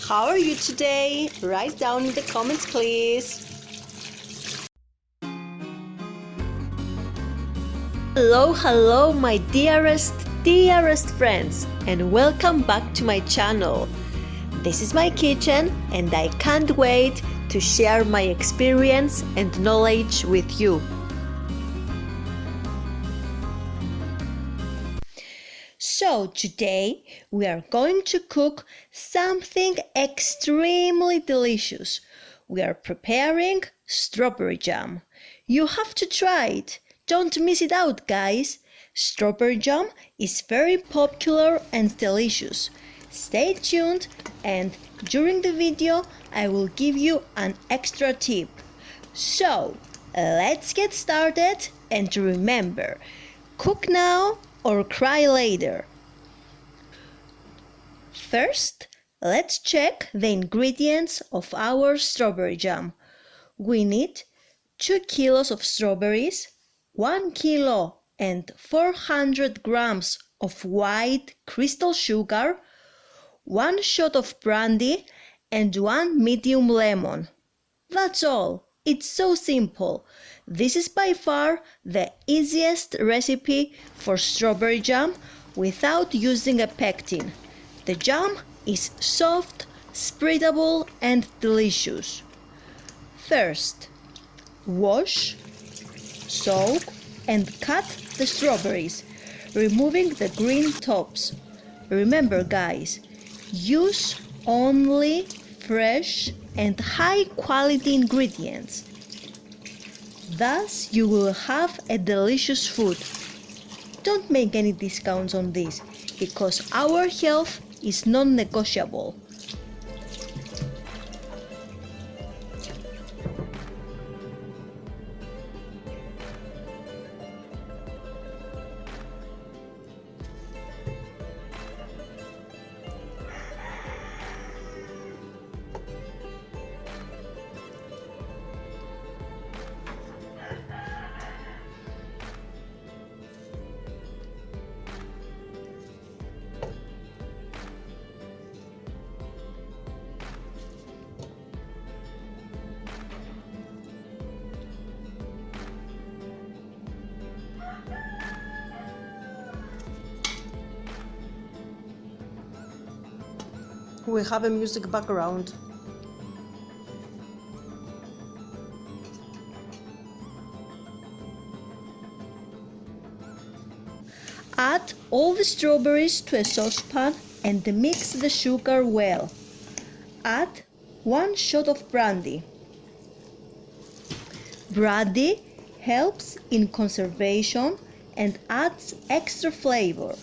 How are you today? Write down in the comments, please. Hello, my dearest friends, and welcome back to my channel. This is my kitchen, and I can't wait to share my experience and knowledge with you. So today we are going to cook something extremely delicious. We are preparing strawberry jam. You have to try it. Don't miss it out, guys. Strawberry jam is very popular and delicious. Stay tuned, and during the video I will give you an extra tip. So let's get started, and remember, cook now or cry later. First, let's check the ingredients of our strawberry jam. We need 2 kilos of strawberries, 1 kilo and 400 grams of white crystal sugar, 1 shot of brandy, and 1 medium lemon. That's all. It's so simple. This is by far the easiest recipe for strawberry jam without using a pectin. The jam is soft, spreadable, and delicious. First, wash, soak, and cut the strawberries, removing the green tops. Remember, guys, use only fresh and high-quality ingredients. Thus, you will have a delicious food. Don't make any discounts on this, because our health is non-negotiable. We have a music background. Add all the strawberries to a saucepan and mix the sugar well. Add 1 shot of brandy. Brandy helps in conservation and adds extra flavor.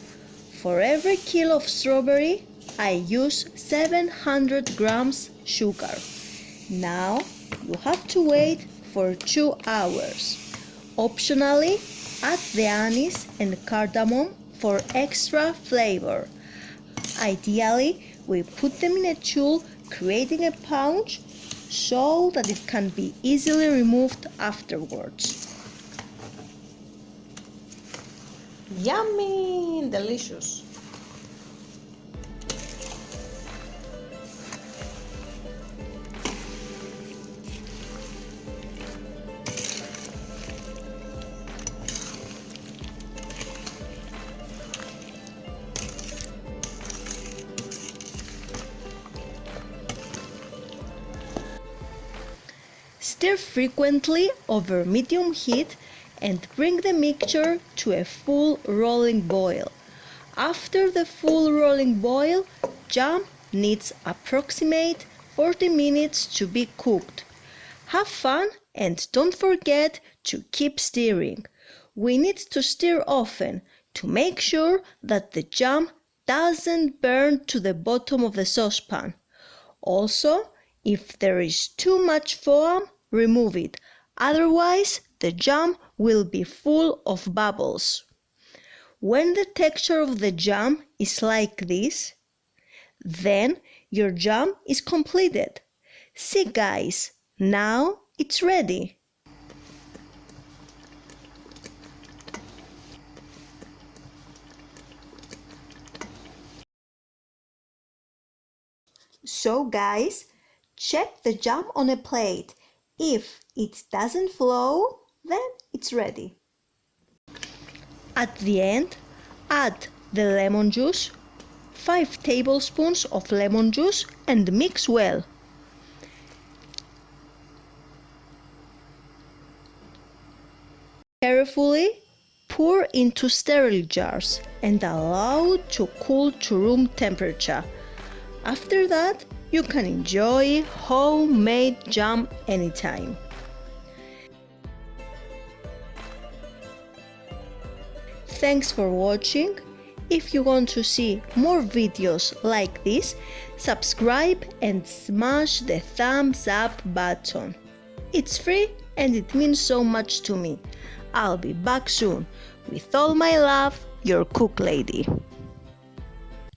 For every kilo of strawberry, I use 700 grams sugar. Now you have to wait for 2 hours. Optionally, add the anise and cardamom for extra flavor. Ideally, we put them in a tulle, creating a pouch so that it can be easily removed afterwards. Yummy and delicious! Stir frequently over medium heat and bring the mixture to a full rolling boil. After the full rolling boil, jam needs approximate 40 minutes to be cooked. Have fun and don't forget to keep stirring. We need to stir often to make sure that the jam doesn't burn to the bottom of the saucepan. Also, if there is too much foam, remove it. Otherwise, the jam will be full of bubbles. When the texture of the jam is like this, then your jam is completed. See, guys, now it's ready. So guys, check the jam on a plate. If it doesn't flow, then it's ready. At the end, add the lemon juice, 5 tablespoons of lemon juice, and mix well. Carefully pour into sterile jars and allow to cool to room temperature. After that, you can enjoy homemade jam anytime. Thanks for watching. If you want to see more videos like this, subscribe and smash the thumbs up button. It's free and it means so much to me. I'll be back soon. With all my love, your cook lady.